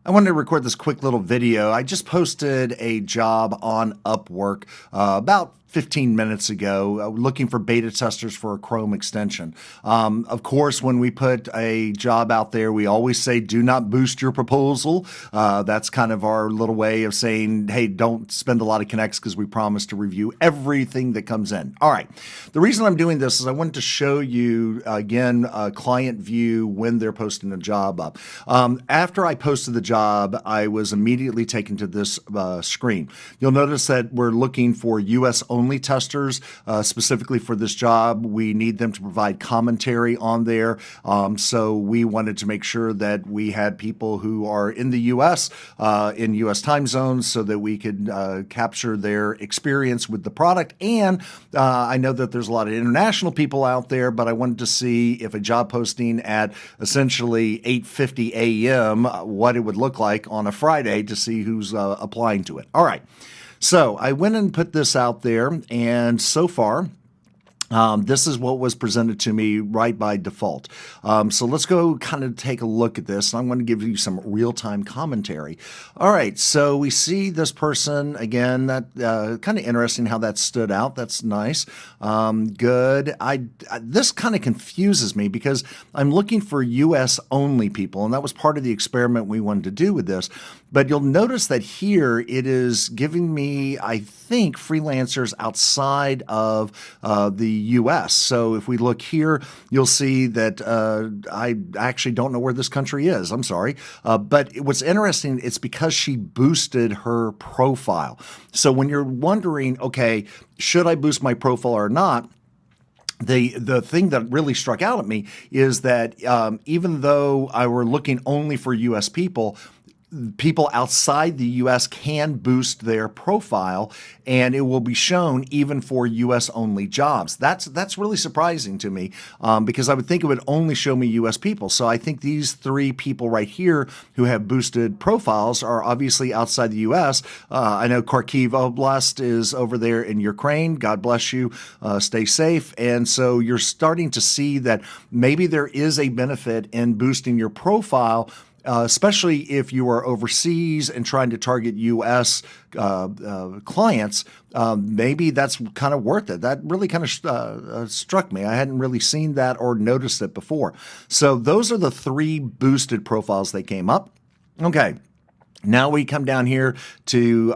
I wanted to record this quick little video. I just posted a job on Upwork about 15 minutes ago looking for beta testers for a Chrome extension. Of course, when we put a job out there, we always say, do not boost your proposal. That's kind of our little way of saying, hey, don't spend a lot of connects because we promise to review everything that comes in. All right. The reason I'm doing this is I wanted to show you, again, a client view when they're posting a job up. After I posted the job, I was immediately taken to this screen. You'll notice that we're looking for US only testers, specifically for this job. We need them to provide commentary on there. So we wanted to make sure that we had people who are in the US, in US time zones, so that we could capture their experience with the product. And I know that there's a lot of international people out there, but I wanted to see if a job posting at essentially 8:50 a.m., what it would look like on a Friday to see who's applying to it. All right. So I went and put this out there, and so far, this is what was presented to me right by default. So let's go kind of take a look at this. I'm going to give you some real-time commentary. All right, so we see this person, again, that kind of interesting how that stood out. That's nice. Good. This kind of confuses me because I'm looking for US-only people, and that was part of the experiment we wanted to do with this. But you'll notice that here it is giving me, I think, freelancers outside of the US. So if we look here, you'll see that I actually don't know where this country is. I'm sorry. But what's interesting, it's because she boosted her profile. So when you're wondering, okay, should I boost my profile or not? The thing that really struck out at me is that even though I were looking only for US people outside the U.S. can boost their profile, and it will be shown even for U.S.-only jobs. That's really surprising to me because I would think it would only show me U.S. people. So I think these three people right here who have boosted profiles are obviously outside the U.S. I know Kharkiv Oblast is over there in Ukraine. God bless you. Stay safe. And so you're starting to see that maybe there is a benefit in boosting your profile, especially if you are overseas and trying to target U.S. Clients. Maybe that's kind of worth it. That really kind of struck me. I hadn't really seen that or noticed it before. So those are the three boosted profiles that came up. Okay. Now we come down here to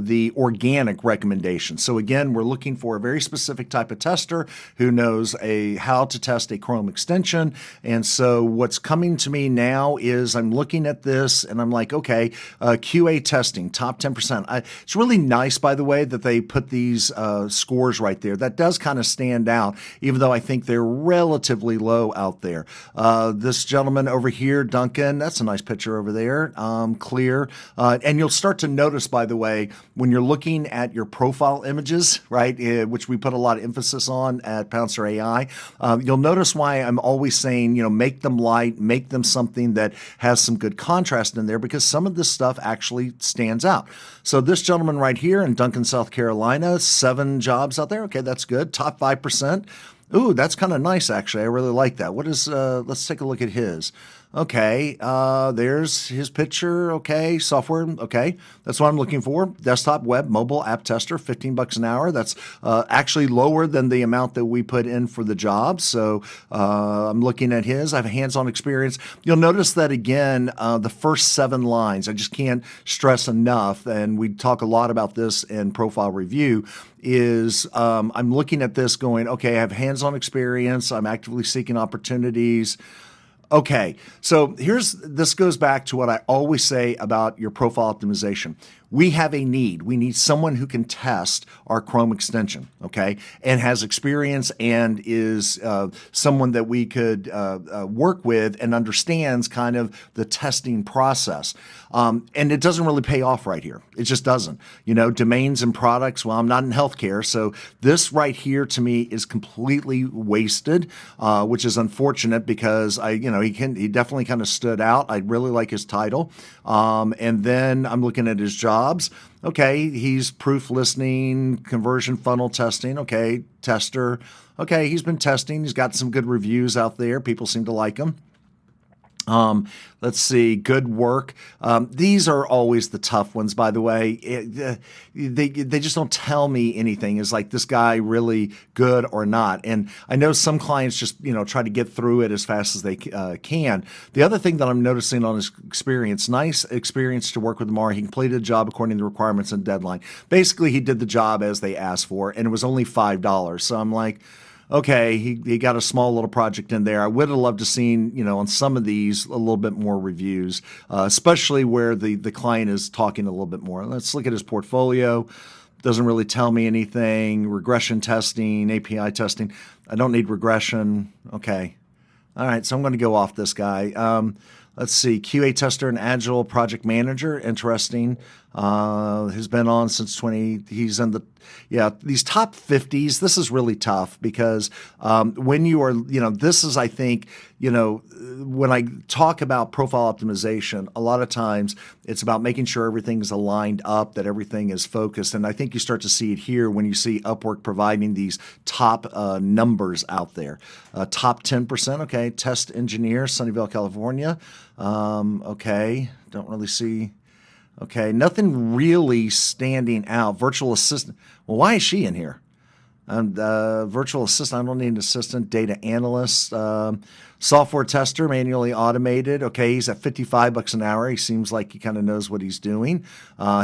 the organic recommendation. So again, we're looking for a very specific type of tester who knows how to test a Chrome extension. And so what's coming to me now is I'm looking at this and I'm like, okay, QA testing, top 10%. It's really nice, by the way, that they put these scores right there. That does kind of stand out, even though I think they're relatively low out there. This gentleman over here, Duncan, that's a nice picture over there, clear. And you'll start to notice, by the way, when you're looking at your profile images, right, which we put a lot of emphasis on at PouncerAI, you'll notice why I'm always saying, make them light, make them something that has some good contrast in there, because some of this stuff actually stands out. So this gentleman right here in Duncan, South Carolina, 7 jobs out there. Okay, that's good. Top 5%. Ooh, that's kind of nice, actually. I really like that. What is, let's take a look at his. Okay, there's his picture. Okay, software. Okay, that's what I'm looking for. Desktop, web, mobile, app tester, $15 an hour. That's actually lower than the amount that we put in for the job. So I'm looking at his. I have a hands-on experience. You'll notice that, again, the first 7 lines, I just can't stress enough, and we talk a lot about this in profile review, is I'm looking at this going, okay, I have hands-on experience. I'm actively seeking opportunities. Okay, so this goes back to what I always say about your profile optimization. We have a need. We need someone who can test our Chrome extension, okay, and has experience and is someone that we could work with and understands kind of the testing process. And it doesn't really pay off right here. It just doesn't. Domains and products, well, I'm not in healthcare, so this right here to me is completely wasted, which is unfortunate because he definitely kind of stood out. I really like his title. And then I'm looking at his jobs. Okay, he's proof listening, conversion funnel testing. Okay, tester. Okay, he's been testing. He's got some good reviews out there. People seem to like him. Let's see, good work. These are always the tough ones, by the way. They just don't tell me anything. Is like this guy really good or not? And I know some clients just try to get through it as fast as they can. The other thing that I'm noticing on his experience, nice experience to work with Amari. He completed the job according to the requirements and deadline. Basically, he did the job as they asked for, and it was only $5. So I'm like, okay, he got a small little project in there. I would have loved to seen, on some of these a little bit more reviews, especially where the client is talking a little bit more. Let's look at his portfolio. Doesn't really tell me anything. Regression testing, API testing. I don't need regression. Okay. All right, so I'm going to go off this guy. Let's see, QA tester and agile project manager, interesting. Has been on since he's in these top 50s. This is really tough because when you are, this is, I think, when I talk about profile optimization, a lot of times it's about making sure everything is aligned up, that everything is focused. And I think you start to see it here when you see Upwork providing these top numbers out there. Top 10%, okay, test engineer, Sunnyvale, California. Okay, don't really see. Okay, nothing really standing out. Virtual assistant. Well, why is she in here? Virtual assistant. I don't need an assistant. Data analyst. Software tester, manually automated. Okay, he's at $55 an hour. He seems like he kind of knows what he's doing.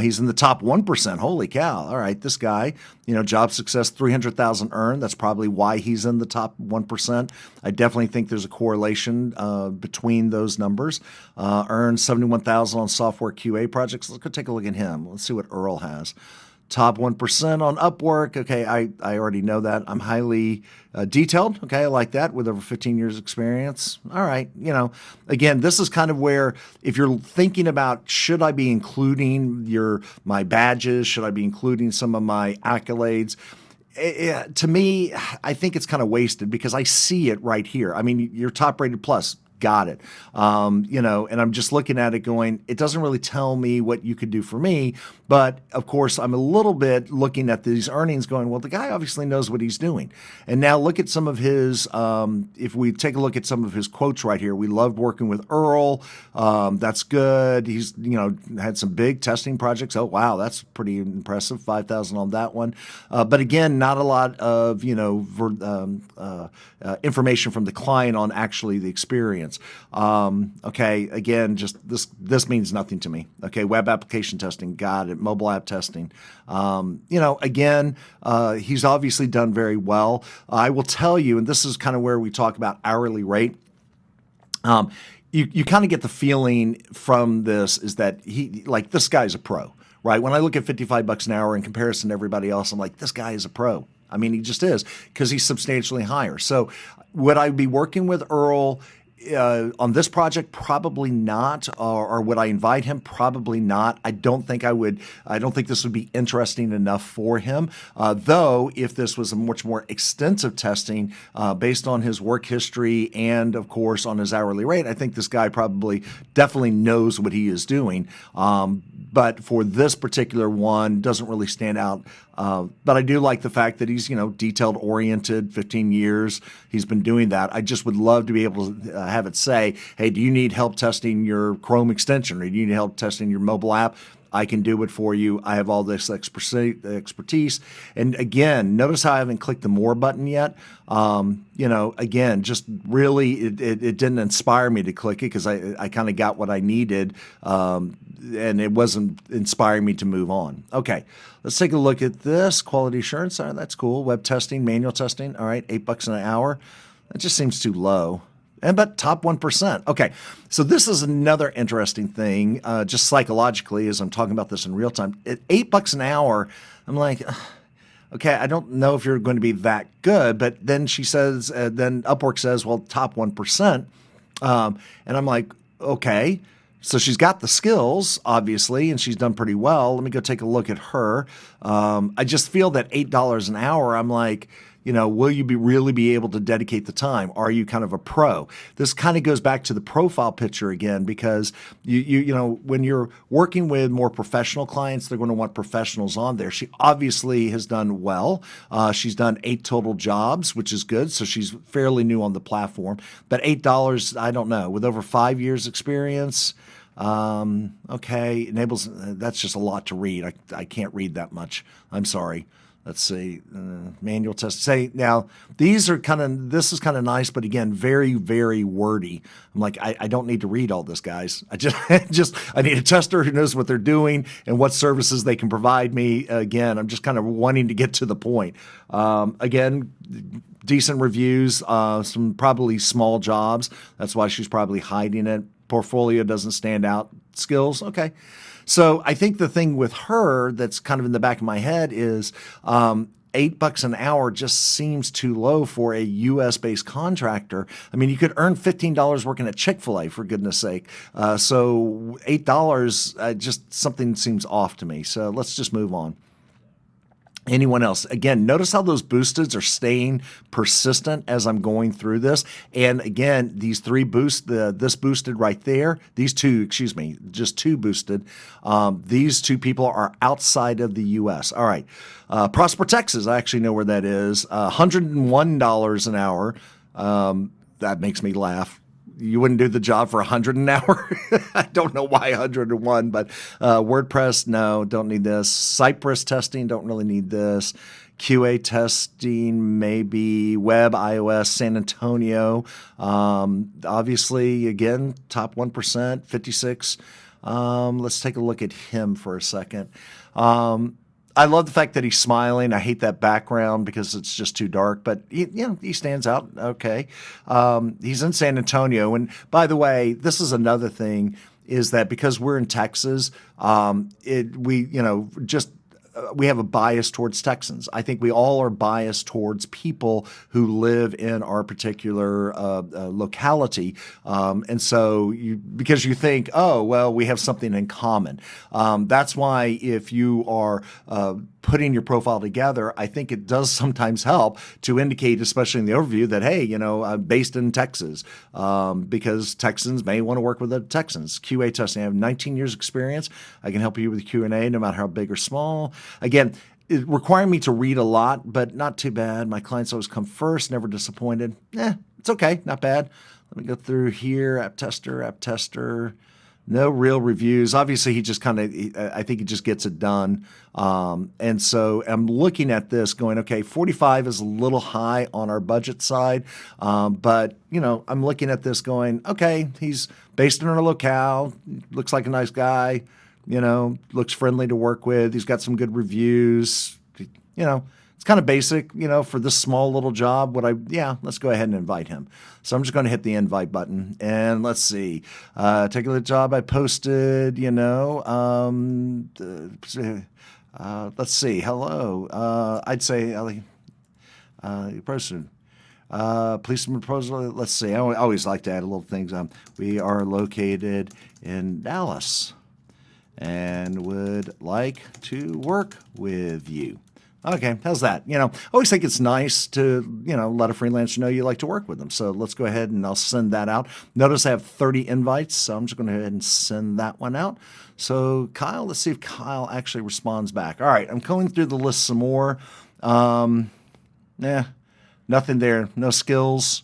He's in the top 1%. Holy cow. All right, this guy, job success, 300,000 earned. That's probably why he's in the top 1%. I definitely think there's a correlation between those numbers. Earned 71,000 on software QA projects. Let's go take a look at him. Let's see what Earl has. Top 1% on Upwork. Okay, I already know that. I'm highly detailed. Okay, I like that with over 15 years experience. All right, again, this is kind of where if you're thinking about should I be including my badges, should I be including some of my accolades? To me, I think it's kind of wasted because I see it right here. I mean, you're top rated plus. Got it. And I'm just looking at it going, it doesn't really tell me what you could do for me. But of course, I'm a little bit looking at these earnings going, well, the guy obviously knows what he's doing. And now look at some of his, if we take a look at some of his quotes right here, we loved working with Earl. That's good. He's, had some big testing projects. Oh, wow. That's pretty impressive. 5,000 on that one. But again, not a lot of, information from the client on actually the experience. Okay, again, just this means nothing to me. Okay, web application testing, got it. Mobile app testing. Again, he's obviously done very well. I will tell you, and this is kind of where we talk about hourly rate. You kind of get the feeling from this is that this guy's a pro, right? When I look at $55 an hour in comparison to everybody else, I'm like, this guy is a pro. I mean, he just is because he's substantially higher. So would I be working with Earl on this project? Probably not. Or would I invite him? Probably not. I don't think I would. I don't think this would be interesting enough for him. Though, if this was a much more extensive testing based on his work history and, of course, on his hourly rate, I think this guy definitely knows what he is doing. But for this particular one, doesn't really stand out. But I do like the fact that he's, detailed oriented, 15 years. He's been doing that. I just would love to be able to have it say, hey, do you need help testing your Chrome extension or do you need help testing your mobile app? I can do it for you. I have all this expertise. And again, notice how I haven't clicked the more button yet. Again, just really, it didn't inspire me to click it because I kind of got what I needed. And it wasn't inspiring me to move on. Okay, let's take a look at this. Quality assurance, all right, that's cool. Web testing, manual testing, all right, $8 an hour. That just seems too low. But top 1%. Okay, so this is another interesting thing, just psychologically, as I'm talking about this in real time. At $8 an hour, I'm like, okay, I don't know if you're going to be that good. But then she says, then Upwork says, well, top 1%. And I'm like, okay. So she's got the skills, obviously, and she's done pretty well. Let me go take a look at her. I just feel that $8 an hour, I'm like, will you really be able to dedicate the time? Are you kind of a pro? This kind of goes back to the profile picture again, because when you're working with more professional clients, they're going to want professionals on there. She obviously has done well. She's done 8 total jobs, which is good. So she's fairly new on the platform, but $8, I don't know, with over 5 years experience. Okay, enables, that's just a lot to read. I can't read that much. I'm sorry. Let's see, manual test. Say now, this is kind of nice, but again, very, very wordy. I'm like, I don't need to read all this, guys. I need a tester who knows what they're doing and what services they can provide me. Again, I'm just kind of wanting to get to the point. Again, decent reviews, some probably small jobs. That's why she's probably hiding it. Portfolio doesn't stand out. Skills, okay. So I think the thing with her that's kind of in the back of my head is $8 an hour just seems too low for a U.S.-based contractor. I mean, you could earn $15 working at Chick-fil-A, for goodness sake. So $8, just something seems off to me. So let's just move on. Anyone else? Again, notice how those boosteds are staying persistent as I'm going through this. And again, these 3 this boosted right there, these 2, just 2 boosted. These 2 people are outside of the U.S. All right. Prosper, Texas. I actually know where that is. $101 an hour. That makes me laugh. You wouldn't do the job for $100 an hour? I don't know why 101, but WordPress, no, don't need this. Cypress testing, don't really need this. QA testing, maybe. Web, iOS, San Antonio. Obviously, again, top 1%, 56. Let's take a look at him for a second. I love the fact that he's smiling. I hate that background because it's just too dark, but he stands out. Okay. He's in San Antonio. And by the way, this is another thing, is that because we're in Texas, we have a bias towards Texans. I think we all are biased towards people who live in our particular locality. And so because you think, oh, well, we have something in common. That's why if you are putting your profile together, I think it does sometimes help to indicate, especially in the overview, that, hey, I'm based in Texas, because Texans may want to work with the Texans. QA testing, I have 19 years experience. I can help you with Q&A no matter how big or small. Again, it required me to read a lot, but not too bad. My clients always come first, never disappointed. It's okay, not bad. Let me go through here, app tester. No real reviews. Obviously, he just I think he just gets it done. And so I'm looking at this going, okay, 45 is a little high on our budget side. But, I'm looking at this going, okay, he's based in our locale, looks like a nice guy, looks friendly to work with. He's got some good reviews, It's kind of basic, for this small little job. Let's go ahead and invite him. So I'm just going to hit the invite button and let's see. Take a look at the job I posted, let's see. Hello. I'd say, person. Please proposal. Let's see. I always like to add little things. We are located in Dallas and would like to work with you. Okay, how's that? I always think it's nice to, let a freelancer know you like to work with them. So let's go ahead and I'll send that out. Notice I have 30 invites, so I'm just going to go ahead and send that one out. So Kyle, let's see if Kyle actually responds back. All right, I'm going through the list some more. Nothing there, no skills.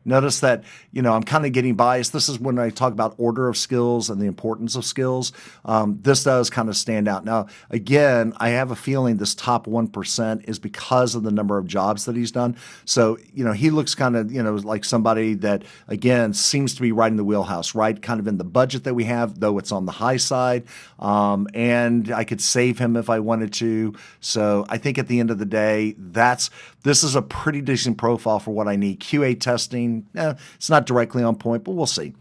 Notice that, I'm kind of getting biased. This is when I talk about order of skills and the importance of skills. This does kind of stand out. Now, again, I have a feeling this top 1% is because of the number of jobs that he's done. So, he looks kind of, like somebody that, again, seems to be right in the wheelhouse, right? Kind of in the budget that we have, though it's on the high side. And I could save him if I wanted to. So I think at the end of the day, this is a pretty decent profile for what I need. QA testing, it's not directly on point, but we'll see.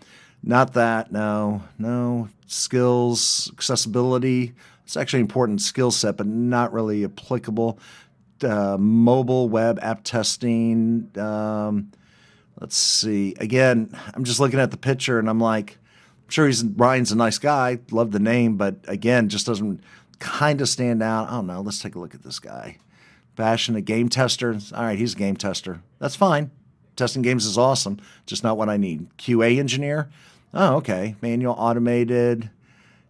Not that, no. Skills, accessibility, it's actually an important skill set, but not really applicable. Mobile web app testing, let's see. Again, I'm just looking at the picture and I'm like, I'm sure Ryan's a nice guy, love the name, but again, just doesn't kind of stand out. I don't know, let's take a look at this guy. Passionate game tester. All right, he's a game tester. That's fine. Testing games is awesome, just not what I need. QA engineer. Oh, okay. Manual automated.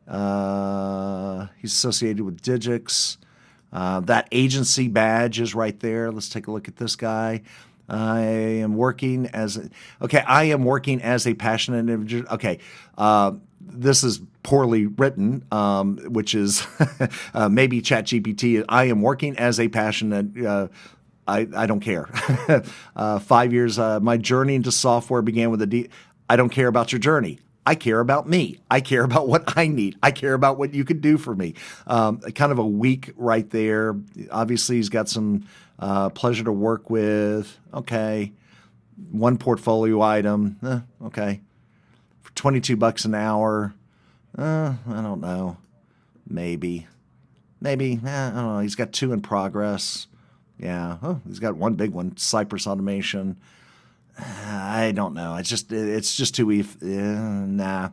He's associated with Digix. That agency badge is right there. Let's take a look at this guy. I am working as a passionate individual. Okay, this is poorly written, which is maybe ChatGPT. I am working as a passionate. I don't care. 5 years. My journey into software began with a D. I don't care about your journey. I care about me. I care about what I need. I care about what you can do for me. Kind of a week right there. Obviously, he's got some pleasure to work with. Okay. One portfolio item. Okay. For $22 an hour. I don't know. Maybe. I don't know. He's got 2 in progress. Yeah. Oh, he's got one big one. Cypress Automation. I don't know. It's just too nah.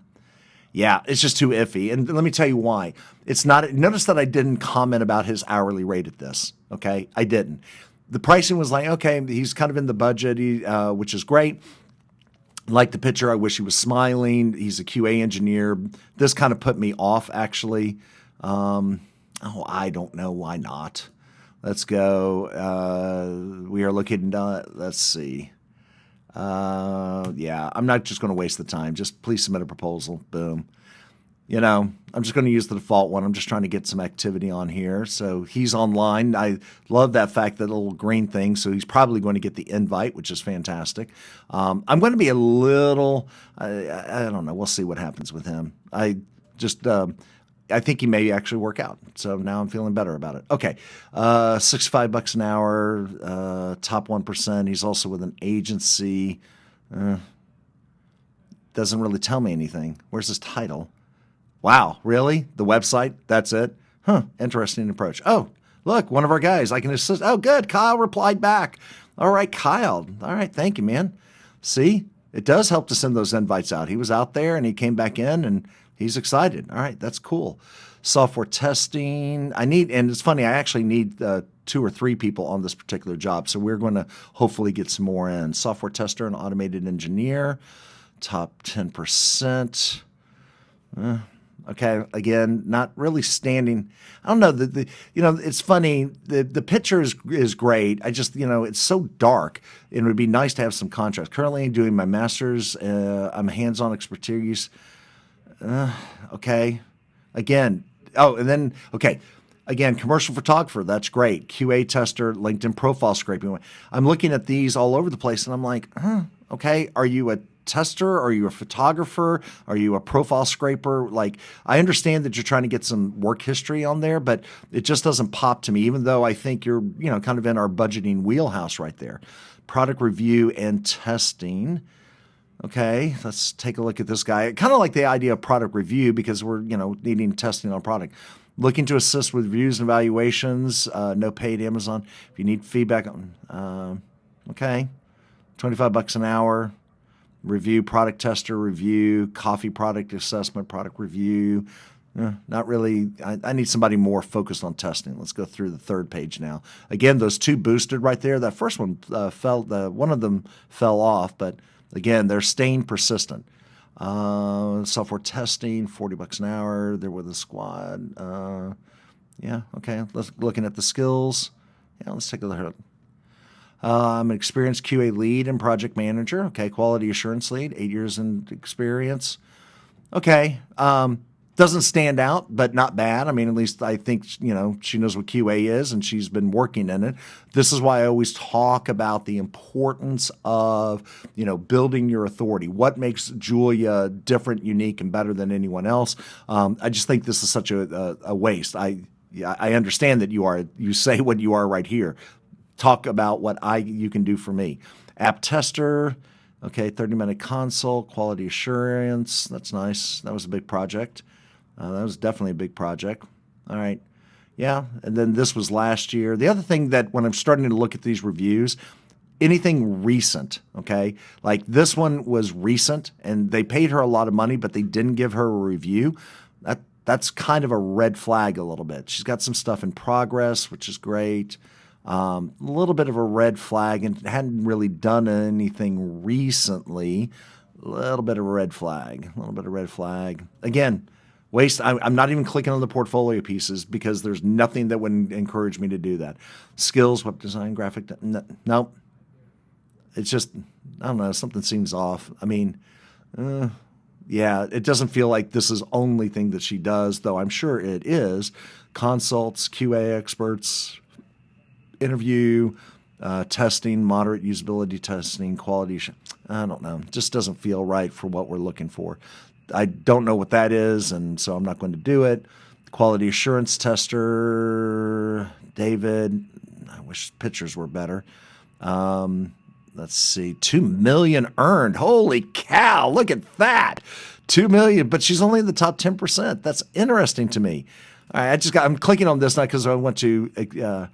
Yeah, it's just too iffy. And let me tell you why. It's not. Notice that I didn't comment about his hourly rate at this. Okay, I didn't. The pricing was like, okay, he's kind of in the budget, which is great. Like the picture, I wish he was smiling. He's a QA engineer. This kind of put me off, actually. I don't know. Why not? Let's go. We are looking. Let's see. Yeah, I'm not just going to waste the time. Just please submit a proposal. Boom. I'm just going to use the default one. I'm just trying to get some activity on here. So he's online. I love that fact, that little green thing. So he's probably going to get the invite, which is fantastic. I'm going to be a little, I don't know. We'll see what happens with him. I think he may actually work out. So now I'm feeling better about it. Okay. $65 an hour, top 1%. He's also with an agency. Doesn't really tell me anything. Where's his title? Wow. Really? The website? That's it? Huh. Interesting approach. Oh, look, one of our guys. I can assist. Oh, good. Kyle replied back. All right, Kyle. All right. Thank you, man. See, it does help to send those invites out. He was out there and he came back in and he's excited. All right, that's cool. Software testing. And it's funny, I actually need 2 or 3 people on this particular job. So we're going to hopefully get some more in. Software tester and automated engineer, top 10%. Okay, again, not really standing. I don't know. It's funny. The picture is great. I just, it's so dark. It would be nice to have some contrast. Currently doing my master's. I'm hands-on expertise. Okay. Again. Oh, and then, okay. Again, commercial photographer. That's great. QA tester, LinkedIn profile scraping. I'm looking at these all over the place and I'm like, okay. Are you a tester? Are you a photographer? Are you a profile scraper? Like, I understand that you're trying to get some work history on there, but it just doesn't pop to me, even though I think you're, kind of in our budgeting wheelhouse right there. Product review and testing. Okay, let's take a look at this guy. I kind of like the idea of product review because we're, needing testing on product. Looking to assist with reviews and evaluations. No paid Amazon. If you need feedback on, okay, $25 an hour. Review, product tester review, coffee product assessment, product review. Not really. I need somebody more focused on testing. Let's go through the third page now. Again, those 2 boosted right there. That first one one of them fell off, but again, they're staying persistent. Software testing, $40 an hour. They're with a squad. Yeah, okay. Let's looking at the skills. Yeah, let's take a look. I'm an experienced QA lead and project manager. Okay, quality assurance lead, 8 years in experience. Okay, doesn't stand out, but not bad. I mean, at least I think, she knows what QA is and she's been working in it. This is why I always talk about the importance of, building your authority. What makes Julia different, unique, and better than anyone else? I just think this is such a waste. I understand that you say what you are right here. Talk about what you can do for me. App tester, okay, 30-minute consult, quality assurance. That's nice. That was a big project. That was definitely a big project. All right. Yeah, and then this was last year. The other thing that when I'm starting to look at these reviews, anything recent, okay? Like this one was recent, and they paid her a lot of money, but they didn't give her a review. That's kind of a red flag a little bit. She's got some stuff in progress, which is great. A little bit of a red flag, and hadn't really done anything recently. A little bit of a red flag. A little bit of red flag. Again, waste. I'm not even clicking on the portfolio pieces because there's nothing that would encourage me to do that. Skills, web design, graphic. Nope. It's just, I don't know, something seems off. I mean, yeah, it doesn't feel like this is the only thing that she does, though I'm sure it is. Consults, QA experts, interview, testing, moderate usability testing, quality. I don't know. It just doesn't feel right for what we're looking for. I don't know what that is, and so I'm not going to do it. Quality assurance tester, David. I wish pictures were better. Let's see, 2 million earned. Holy cow, look at that. 2 million, but she's only in the top 10%. That's interesting to me. All right, I'm clicking on this not because I want to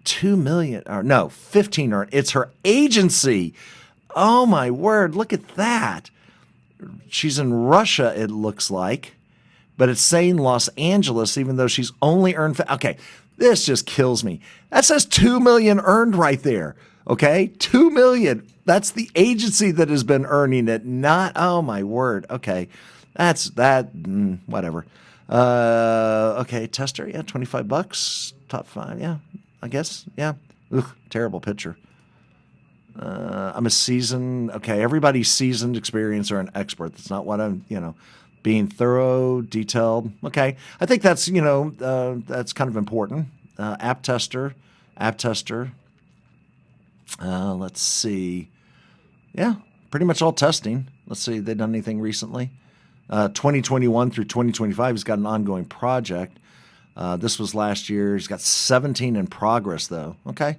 2 million, or no, 15 earned. It's her agency. Oh my word, look at that. She's in Russia, it looks like, but it's saying Los Angeles, even though she's only earned. Okay, this just kills me. That says 2 million earned right there. Okay, 2 million. That's the agency that has been earning it, not, oh my word. Okay, that's that, whatever. Okay, tester, yeah, $25, top 5, yeah, I guess, yeah. Ugh, terrible picture. I'm a seasoned, okay, everybody's seasoned, experienced, or an expert. That's not what I'm, being thorough, detailed. Okay, I think that's, that's kind of important. App tester. Let's see. Yeah, pretty much all testing. Let's see, they done anything recently? 2021 through 2025, he's got an ongoing project. This was last year. He's got 17 in progress, though. Okay.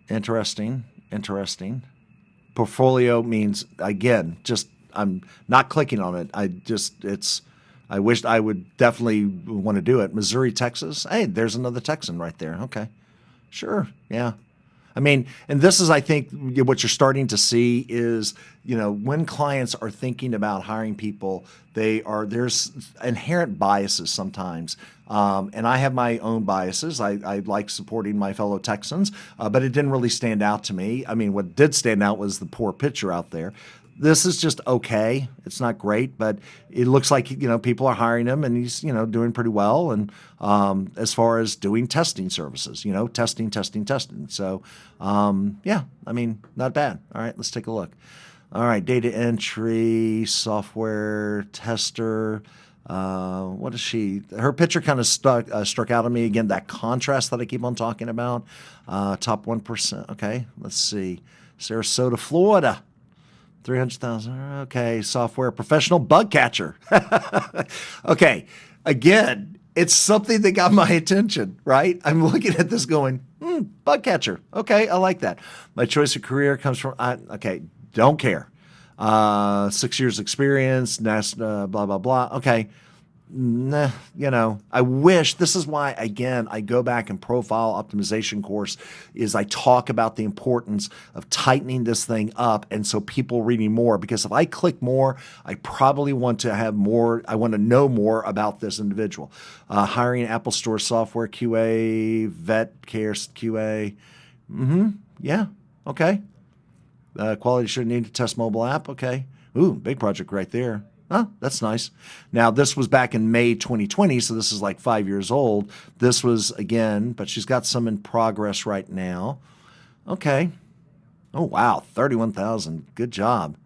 Interesting. Portfolio means, again, just I'm not clicking on it. I wished I would definitely want to do it. Missouri, Texas. Hey, there's another Texan right there. Okay. Sure. Yeah. I mean, and this is, I think, what you're starting to see is, when clients are thinking about hiring people, there's inherent biases sometimes. And I have my own biases. I like supporting my fellow Texans, but it didn't really stand out to me. I mean, what did stand out was the poor picture out there. This is just okay. It's not great, but it looks like, people are hiring him and he's, doing pretty well. And as far as doing testing services, testing. So, yeah, I mean, not bad. All right, let's take a look. All right, data entry, software tester. What is she? Her picture kind of struck out at me. Again, that contrast that I keep on talking about. Top 1%. Okay, let's see. Sarasota, Florida. 300,000. Okay, software professional bug catcher. Okay, again, it's something that got my attention, right? I'm looking at this going, bug catcher. Okay, I like that. My choice of career comes from, okay, don't care. 6 years experience, blah, blah, blah. Okay. Nah, I wish, this is why, again, I go back and profile optimization course is I talk about the importance of tightening this thing up. And so people reading more, because if I click more, I probably want to have more. I want to know more about this individual. Hiring Apple Store software, QA, vet care, QA. Yeah. Okay. Quality should need to test mobile app. Okay. Ooh, big project right there. Oh, that's nice. Now, this was back in May 2020, so this is like 5 years old. This was, again, but she's got some in progress right now. Okay. Oh, wow, 31,000. Good job.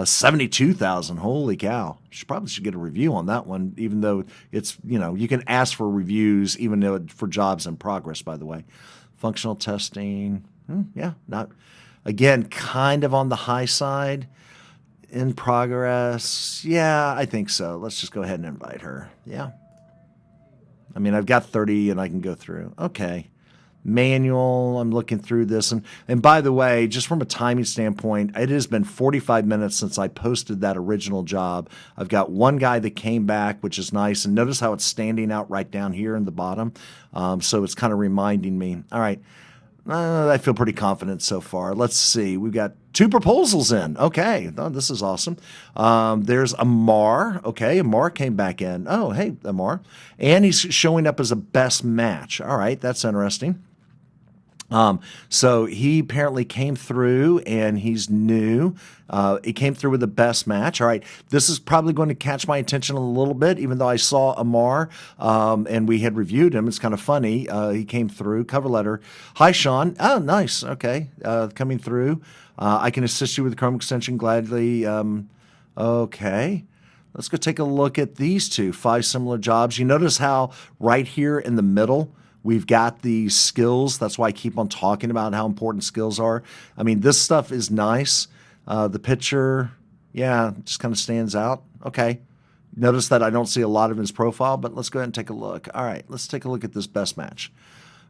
72,000. Holy cow. She probably should get a review on that one, even though it's, you can ask for reviews, even though for jobs in progress, by the way. Functional testing. Yeah, not, again, kind of on the high side. In progress. Yeah, I think so. Let's just go ahead and invite her. Yeah. I mean, I've got 30 and I can go through. Okay. Manual. I'm looking through this. And by the way, just from a timing standpoint, it has been 45 minutes since I posted that original job. I've got one guy that came back, which is nice. And notice how it's standing out right down here in the bottom. So it's kind of reminding me. All right. I feel pretty confident so far. Let's see. We've got 2 proposals in. Okay. Oh, this is awesome. There's Amar. Okay. Amar came back in. Oh, hey, Amar. And he's showing up as a best match. All right. That's interesting. So he apparently came through and he's new. He came through with the best match. All right. This is probably going to catch my attention a little bit, even though I saw Amar, and we had reviewed him. It's kind of funny. He came through. Cover letter. Hi, Sean. Oh, nice. Okay. Coming through. I can assist you with the Chrome extension gladly. Okay. Let's go take a look at these 2, 5 similar jobs. You notice how right here in the middle, we've got these skills. That's why I keep on talking about how important skills are. I mean, this stuff is nice. The picture, yeah, just kind of stands out. Okay. Notice that I don't see a lot of his profile, but let's go ahead and take a look. All right, let's take a look at this best match.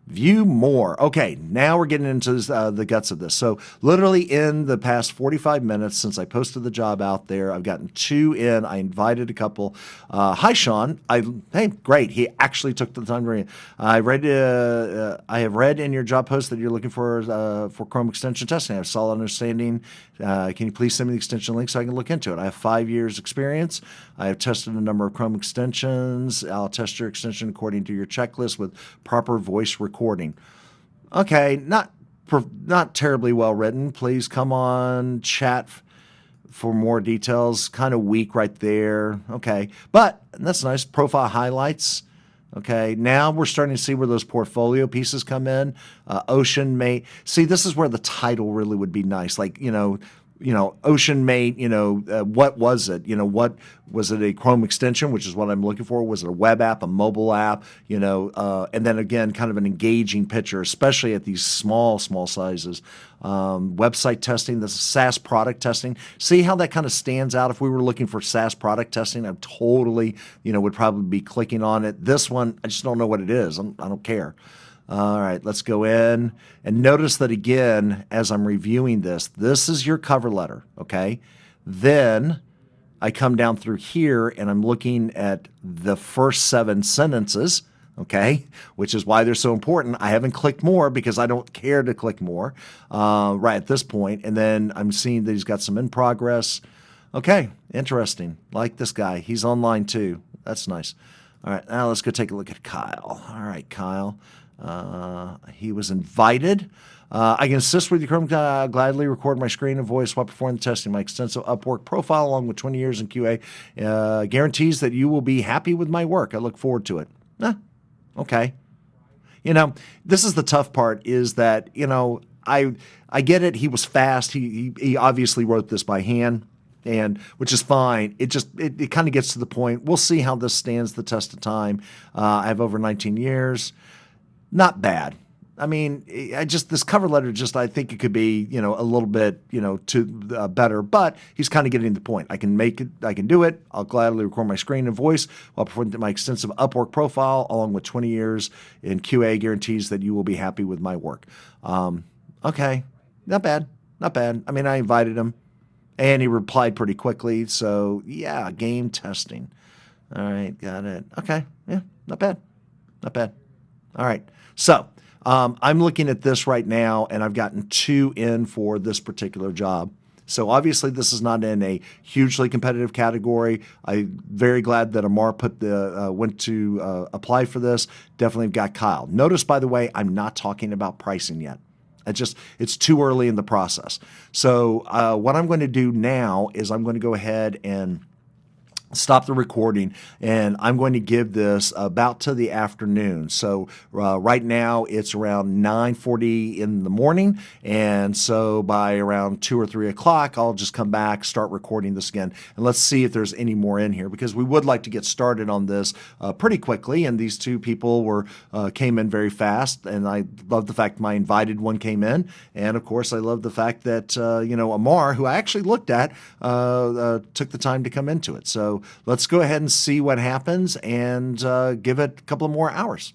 View more. Okay, now we're getting into the guts of this. So literally in the past 45 minutes since I posted the job out there, I've gotten 2 in. I invited a couple. Hi, Sean. Hey, great. He actually took the time to read. I have read in your job post that you're looking for Chrome extension testing. I have a solid understanding. Can you please send me the extension link so I can look into it? I have 5 years experience. I have tested a number of Chrome extensions. I'll test your extension according to your checklist with proper voice recording. Okay, not terribly well written. Please come on chat for more details. Kind of weak right there. Okay, but that's nice. Profile highlights. Okay, now we're starting to see where those portfolio pieces come in. Ocean Mate. See, this is where the title really would be nice. Like, Ocean Mate, what was it? What was it, a Chrome extension, which is what I'm looking for? Was it a web app, a mobile app, and then again, kind of an engaging picture, especially at these small sizes. Website testing, this is SaaS product testing. See how that kind of stands out? If we were looking for SaaS product testing, I totally, would probably be clicking on it. This one, I just don't know what it is. I don't care. All right, let's go in and notice that again, as I'm reviewing this is your cover letter, okay? Then I come down through here and I'm looking at the first 7 sentences, okay, which is why they're so important. I haven't clicked more because I don't care to click more right at this point. And then I'm seeing that he's got some in progress. Okay, interesting. Like this guy. He's online too. That's nice. All right, now let's go take a look at Kyle. All right, Kyle. He was invited. I can assist with your Chrome, gladly record my screen and voice while performing the testing. My extensive Upwork profile, along with 20 years in QA, guarantees that you will be happy with my work. I look forward to it. Okay. This is the tough part is that, I get it. He was fast. He obviously wrote this by hand. And which is fine. It kind of gets to the point. We'll see how this stands the test of time. I have over 19 years. Not bad. I mean, this cover letter, I think it could be, a little bit, better, but he's kind of getting the point. I can make it. I can do it. I'll gladly record my screen and voice while performing my extensive Upwork profile, along with 20 years in QA, guarantees that you will be happy with my work. Okay. Not bad. Not bad. I mean, I invited him. And he replied pretty quickly. So, yeah, game testing. All right, got it. Okay, yeah, not bad. Not bad. All right. So, I'm looking at this right now, and I've gotten 2 in for this particular job. So, obviously, this is not in a hugely competitive category. I'm very glad that Amar went to apply for this. Definitely got Kyle. Notice, by the way, I'm not talking about pricing yet. It's too early in the process. So what I'm going to do now is I'm going to go ahead and stop the recording, and I'm going to give this about to the afternoon. So right now it's around 9:40 in the morning, and so by around 2 or 3 o'clock, I'll just come back, start recording this again, and let's see if there's any more in here, because we would like to get started on this pretty quickly, and these 2 people came in very fast, and I love the fact my invited one came in, and of course I love the fact that Amar, who I actually looked at, took the time to come into it. So let's go ahead and see what happens and give it a couple of more hours.